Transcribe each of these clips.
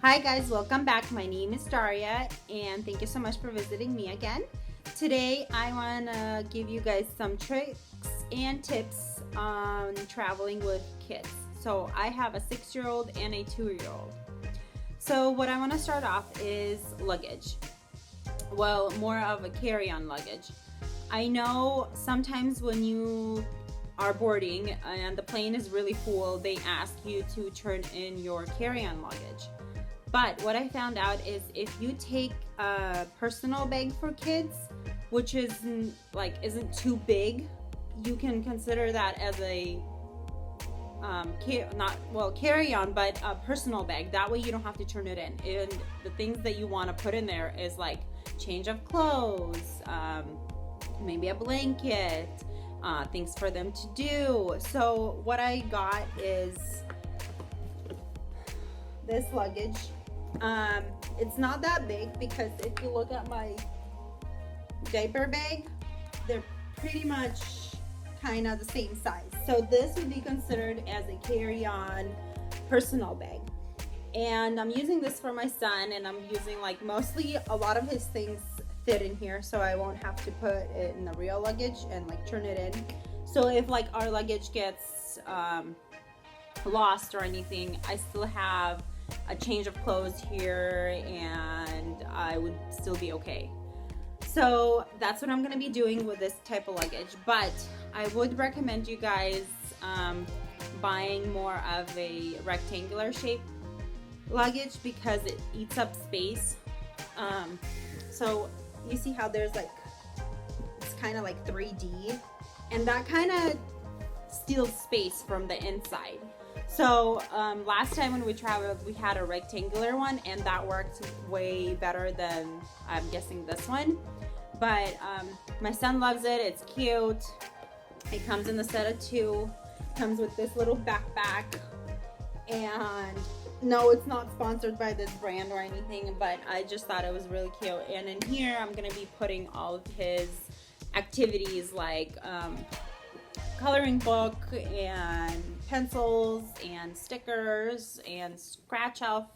Hi guys, welcome back. My name is Daria and thank you so much for visiting me again. Today I want to give you guys some tricks and tips on traveling with kids. So I have a 6-year-old and a 2-year-old. So what I want to start off is luggage. Well, more of a carry-on luggage. I know sometimes when you are boarding and the plane is really full, they ask you to turn in your carry-on luggage. But what I found out is if you take a personal bag for kids, which isn't too big, you can consider that as a carry-on, but a personal bag. That way you don't have to turn it in. And the things that you want to put in there is like change of clothes, maybe a blanket, things for them to do. So what I got is this luggage. It's not that big because if you look at my diaper bag, they're pretty much kind of the same size. So this would be considered as a carry-on personal bag. And I'm using this for my son, and I'm using mostly a lot of his things fit in here, so I won't have to put it in the real luggage and turn it in. So if our luggage gets lost or anything, I still have a change of clothes here and I would still be okay. So that's what I'm going to be doing with this type of luggage. But I would recommend you guys buying more of a rectangular shape luggage because it eats up space. So you see how there's it's kind of like 3D, and that kind of steals space from the inside. So last time when we traveled, we had a rectangular one, and that worked way better than I'm guessing this one. But my son loves it. It's cute. It comes in the set of 2. Comes with this little backpack. And no, it's not sponsored by this brand or anything, but I just thought it was really cute. And in here, I'm going to be putting all of his activities like coloring book and pencils and stickers and scratch off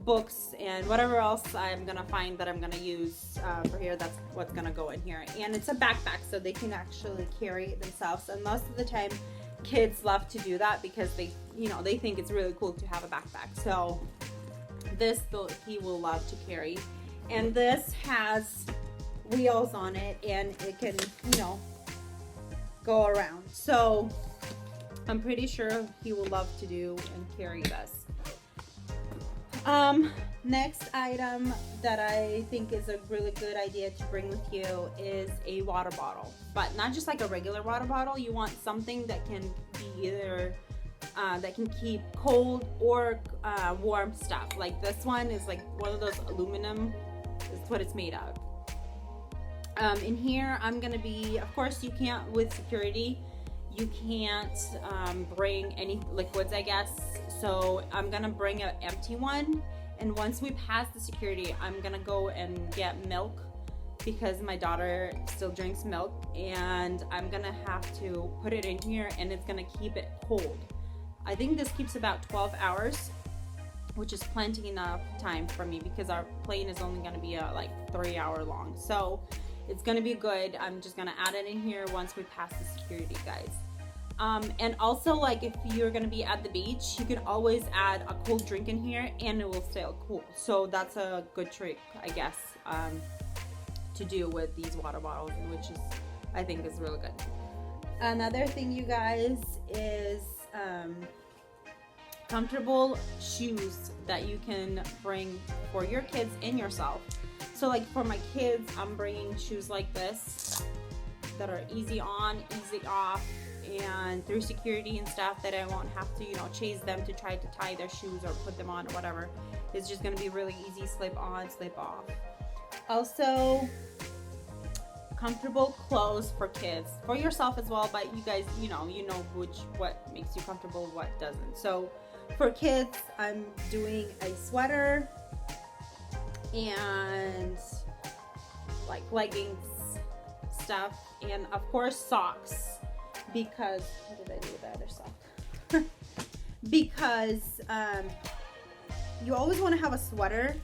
books and whatever else I'm gonna find that I'm gonna use for here. That's what's gonna go in here. And it's a backpack, so they can actually carry it themselves, and most of the time kids love to do that because they think it's really cool to have a backpack. So this he will love to carry. And this has wheels on it, and it can go around. So I'm pretty sure he will love to do and carry this. Next item that I think is a really good idea to bring with you is a water bottle, but not just like a regular water bottle. You want something that can be either that can keep cold or warm stuff. Like this one is one of those aluminum. Is what it's made of. In here, I'm gonna be, of course, you can't, with security, you can't bring any liquids, I guess. So I'm gonna bring an empty one. And once we pass the security, I'm gonna go and get milk because my daughter still drinks milk. And I'm gonna have to put it in here, and it's gonna keep it cold. I think this keeps about 12 hours, which is plenty enough time for me because our plane is only gonna be 3 hour long. So it's gonna be good. I'm just gonna add it in here once we pass the security, guys. And also, if you're gonna be at the beach, you can always add a cold drink in here and it will stay cool. So that's a good trick, I guess, to do with these water bottles, which I think is really good. Another thing, you guys, is comfortable shoes that you can bring for your kids and yourself. So for my kids, I'm bringing shoes like this that are easy on, easy off, and through security and stuff that I won't have to, chase them to try to tie their shoes or put them on or whatever. It's just going to be really easy, slip on, slip off. Also, comfortable clothes for kids, for yourself as well, but you guys, what makes you comfortable, what doesn't. So for kids, I'm doing a sweater and leggings stuff, and of course socks, because what did I do with the other sock? Because you always want to have a sweater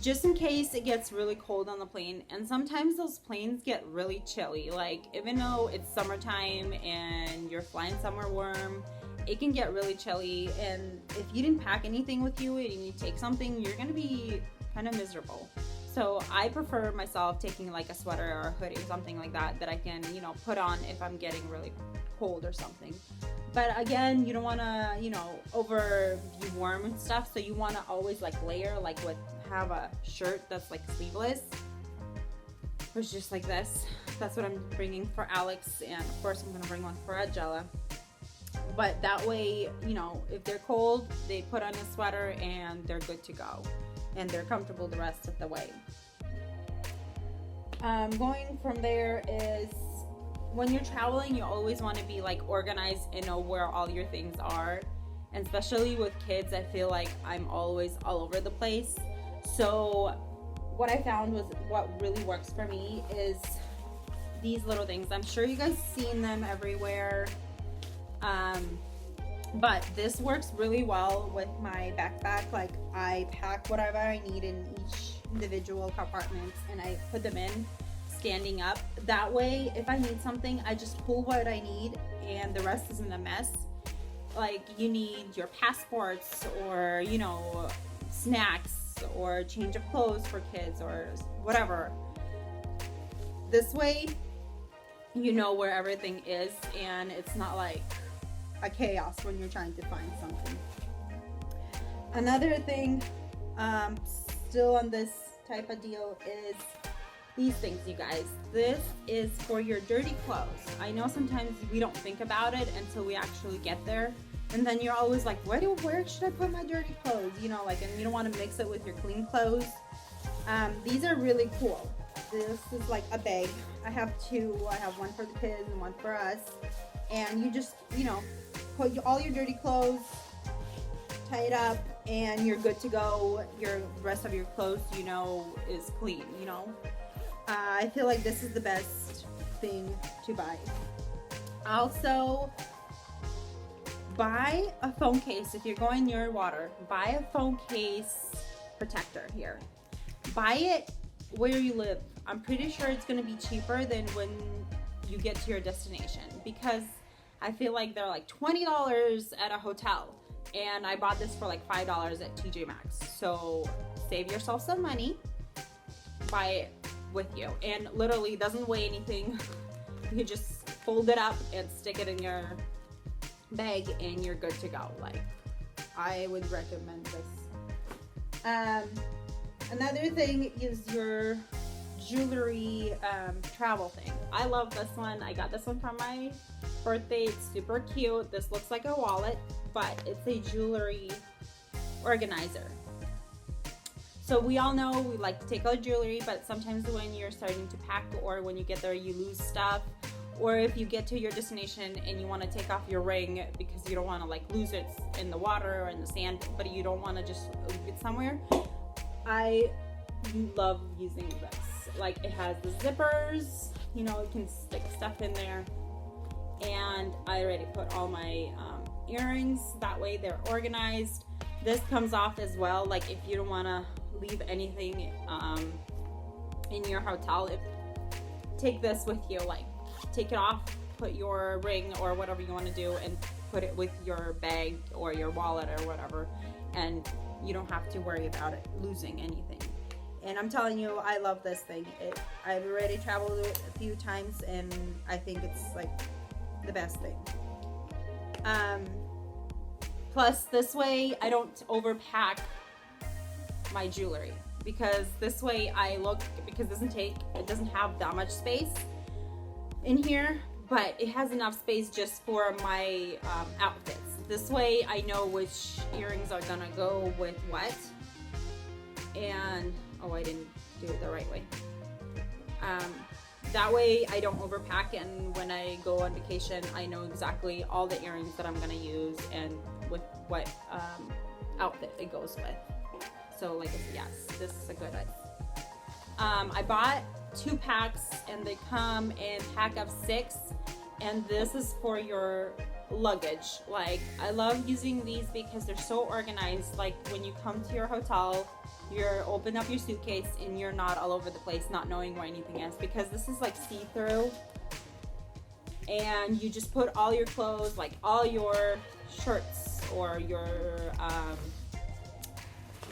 just in case it gets really cold on the plane. And sometimes those planes get really chilly. Like, even though it's summertime and you're flying somewhere warm, it can get really chilly. And if you didn't pack anything with you and you take something, you're gonna be kind of miserable. So I prefer myself taking like a sweater or a hoodie, something like that, that I can, you know, put on if I'm getting really cold or something. But again, you don't want to, you know, over be warm and stuff. So you want to always like layer, like have a shirt that's like sleeveless, which just like this. That's what I'm bringing for Alex, and of course I'm gonna bring one for Angela. But that way, you know, if they're cold, they put on a sweater and they're good to go, and they're comfortable the rest of the way. Going from there is, when you're traveling, you always want to be like organized and know where all your things are. And especially with kids, I feel like I'm always all over the place. So what I found was what really works for me is these little things. I'm sure you guys seen them everywhere. But this works really well with my backpack. Like, I pack whatever I need in each individual compartment and I put them in standing up. That way, if I need something, I just pull what I need and the rest isn't a mess. Like, you need your passports, or, you know, snacks, or change of clothes for kids, or whatever. This way, you know where everything is, and it's not like a chaos when you're trying to find something. Another thing, still on this type of deal, is these things, you guys. This is for your dirty clothes. I know sometimes we don't think about it until we actually get there, and then you're always like, where should I put my dirty clothes? You know, like, and you don't want to mix it with your clean clothes. These are really cool. This is like a bag. I have two. I have one for the kids and one for us. And you just, you know, put all your dirty clothes, tie it up, and you're good to go. Your rest of your clothes, you know, is clean, you know. I feel like this is the best thing to buy. Also, buy a phone case. If you're going near water, buy a phone case protector here. Buy it where you live. I'm pretty sure it's going to be cheaper than when you get to your destination, because I feel like they're like $20 at a hotel, and I bought this for like $5 at TJ Maxx. So save yourself some money, buy it with you, and literally doesn't weigh anything. You just fold it up and stick it in your bag and you're good to go. Like, I would recommend this. Another thing is your jewelry travel thing. I love this one. I got this one for my birthday. It's super cute. This looks like a wallet, but it's a jewelry organizer. So we all know we like to take our jewelry, but sometimes when you're starting to pack or when you get there, you lose stuff. Or if you get to your destination and you want to take off your ring because you don't want to like lose it in the water or in the sand, but you don't want to just leave it somewhere. I love using this. Like, it has the zippers, you know, you can stick stuff in there. And I already put all my earrings, that way they're organized. This comes off as well, like if you don't want to leave anything in your hotel, take this with you. Like, take it off, put your ring or whatever you want to do, and put it with your bag or your wallet or whatever, and you don't have to worry about it losing anything. And I'm telling you, I love this thing. I've already traveled it a few times, and I think it's like the best thing. Plus, this way I don't overpack my jewelry, because this way because it doesn't have that much space in here, but it has enough space just for my outfits. This way I know which earrings are gonna go with what. And oh, I didn't do it the right way. That way I don't overpack, and when I go on vacation, I know exactly all the earrings that I'm gonna use and with what outfit it goes with. So like, yes, this is a good idea. I bought 2 packs, and they come in pack of 6, and this is for your luggage. Like, I love using these because they're so organized. Like, when you come to your hotel, you're open up your suitcase and you're not all over the place not knowing where anything is, because this is like see-through, and you just put all your clothes, like all your shirts or your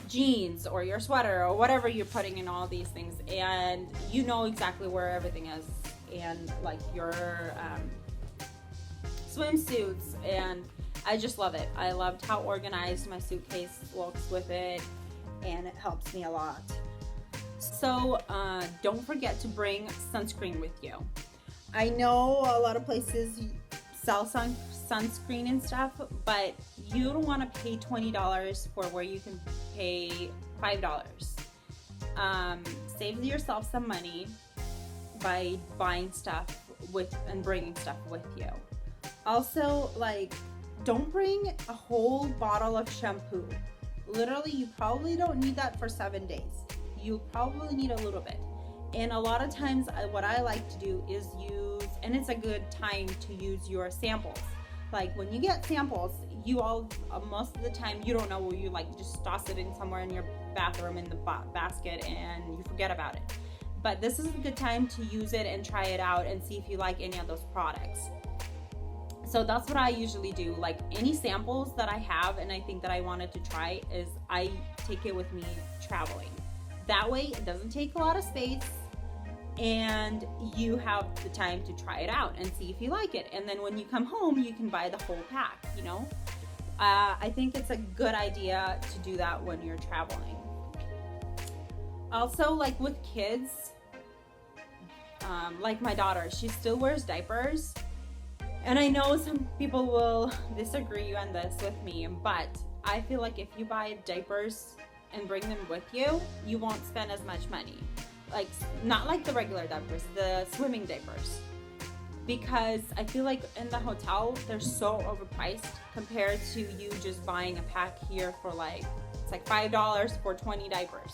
jeans or your sweater or whatever you're putting in all these things, and you know exactly where everything is, and like your swimsuits. And I just love it. I loved how organized my suitcase looks with it, and it helps me a lot. So don't forget to bring sunscreen with you. I know a lot of places sell sunscreen and stuff, but you don't want to pay $20 for where you can pay $5. Save yourself some money by buying stuff and bringing stuff with you. Also, like, don't bring a whole bottle of shampoo. Literally, you probably don't need that for 7 days. You probably need a little bit. And a lot of times what I like to do is use, and it's a good time to use your samples. Like, when you get samples, most of the time you don't know where you, like, just toss it in somewhere in your bathroom in the basket and you forget about it. But this is a good time to use it and try it out and see if you like any of those products. So that's what I usually do. Like, any samples that I have and I think that I wanted to try, is I take it with me traveling. That way it doesn't take a lot of space, and you have the time to try it out and see if you like it. And then when you come home, you can buy the whole pack, you know? I think it's a good idea to do that when you're traveling. Also, like with kids, like my daughter, she still wears diapers. And I know some people will disagree on this with me, but I feel like if you buy diapers and bring them with you, you won't spend as much money. Like, not like the regular diapers, the swimming diapers. Because I feel like in the hotel, they're so overpriced compared to you just buying a pack here for it's like $5 for 20 diapers.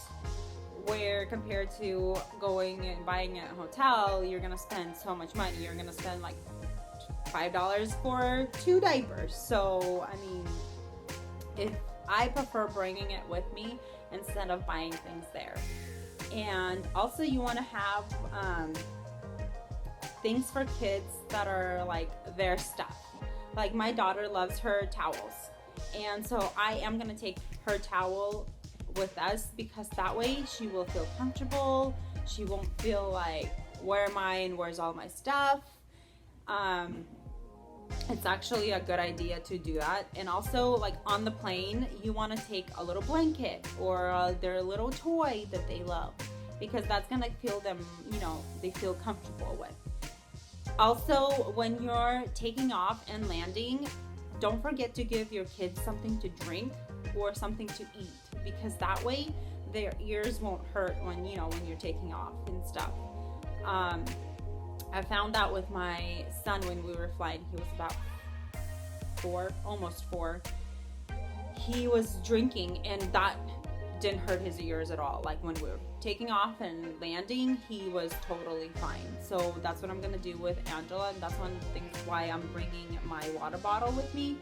Where compared to going and buying at a hotel, you're gonna spend so much money. You're gonna spend like $5 for 2 diapers. So, I mean, I prefer bringing it with me instead of buying things there. And also, you want to have things for kids that are like their stuff. Like, my daughter loves her towels, and so I am going to take her towel with us, because that way she will feel comfortable. She won't feel like, where am I and where's all my stuff? It's actually a good idea to do that. And also, like, on the plane, you want to take a little blanket or their little toy that they love, because that's gonna feel them, they feel comfortable with. Also, when you're taking off and landing, don't forget to give your kids something to drink or something to eat, because that way their ears won't hurt when you're taking off and stuff. I found that with my son when we were flying. He was about 4, almost 4. He was drinking, and that didn't hurt his ears at all. Like, when we were taking off and landing, he was totally fine. So that's what I'm gonna do with Angela, and that's one of the things why I'm bringing my water bottle with me,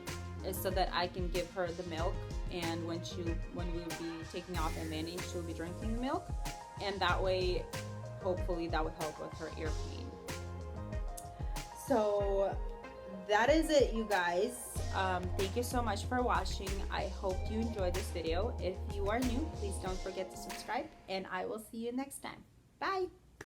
is so that I can give her the milk, and when we will be taking off and landing, she'll be drinking the milk, and that way, hopefully, that will help with her ear pain. So that is it, you guys. Thank you so much for watching. I hope you enjoyed this video. If you are new, please don't forget to subscribe, and I will see you next time. Bye.